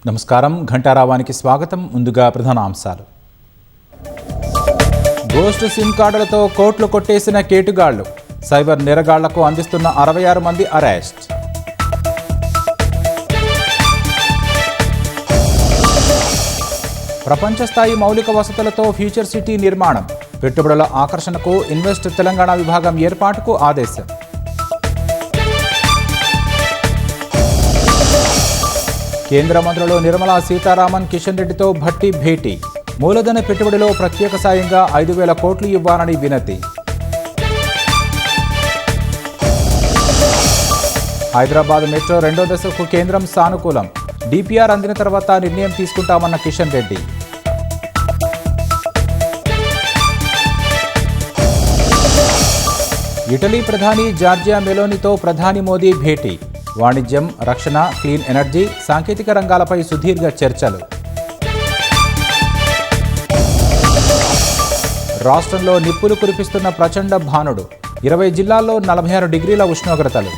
నమస్కారం, ఘంటారావానికి స్వాగతం. ముందుగా ప్రధాన అంశాలు. గోస్ట్ సిమ్ కార్డులతో కోట్లు కొట్టేసిన కేటుగాళ్లు, సైబర్ నేరగాళ్లకు అందిస్తున్న 66 మంది అరెస్ట్. ప్రపంచ స్థాయి మౌలిక వసతులతో ఫ్యూచర్ సిటీ నిర్మాణం, పెట్టుబడుల ఆకర్షణకు ఇన్వెస్ట్ తెలంగాణ విభాగం ఏర్పాటుకు ఆదేశం. కేంద్ర మంత్రులు నిర్మలా సీతారామన్, కిషన్ రెడ్డితో భట్టి భేటీ. మూలధన పెట్టుబడిలో ప్రత్యేక సాయంగా 5,000 కోట్లు ఇవ్వాలని వినతి. హైదరాబాద్ మెట్రో 2వ దశకు కేంద్రం సానుకూలం. డిపిఆర్ అందిన తర్వాత నిర్ణయం తీసుకుంటామన్న కిషన్ రెడ్డి. ఇటలీ ప్రధాని జార్జియా మెలోనితో ప్రధాని మోదీ భేటీ. వాణిజ్యం, రక్షణ, క్లీన్ ఎనర్జీ, సాంకేతిక రంగాలపై సుదీర్ఘ చర్చలు. రాష్ట్రంలో నిప్పులు కురిపిస్తున్న ప్రచండ భానుడు. 20 జిల్లాల్లో 46 డిగ్రీల ఉష్ణోగ్రతలు.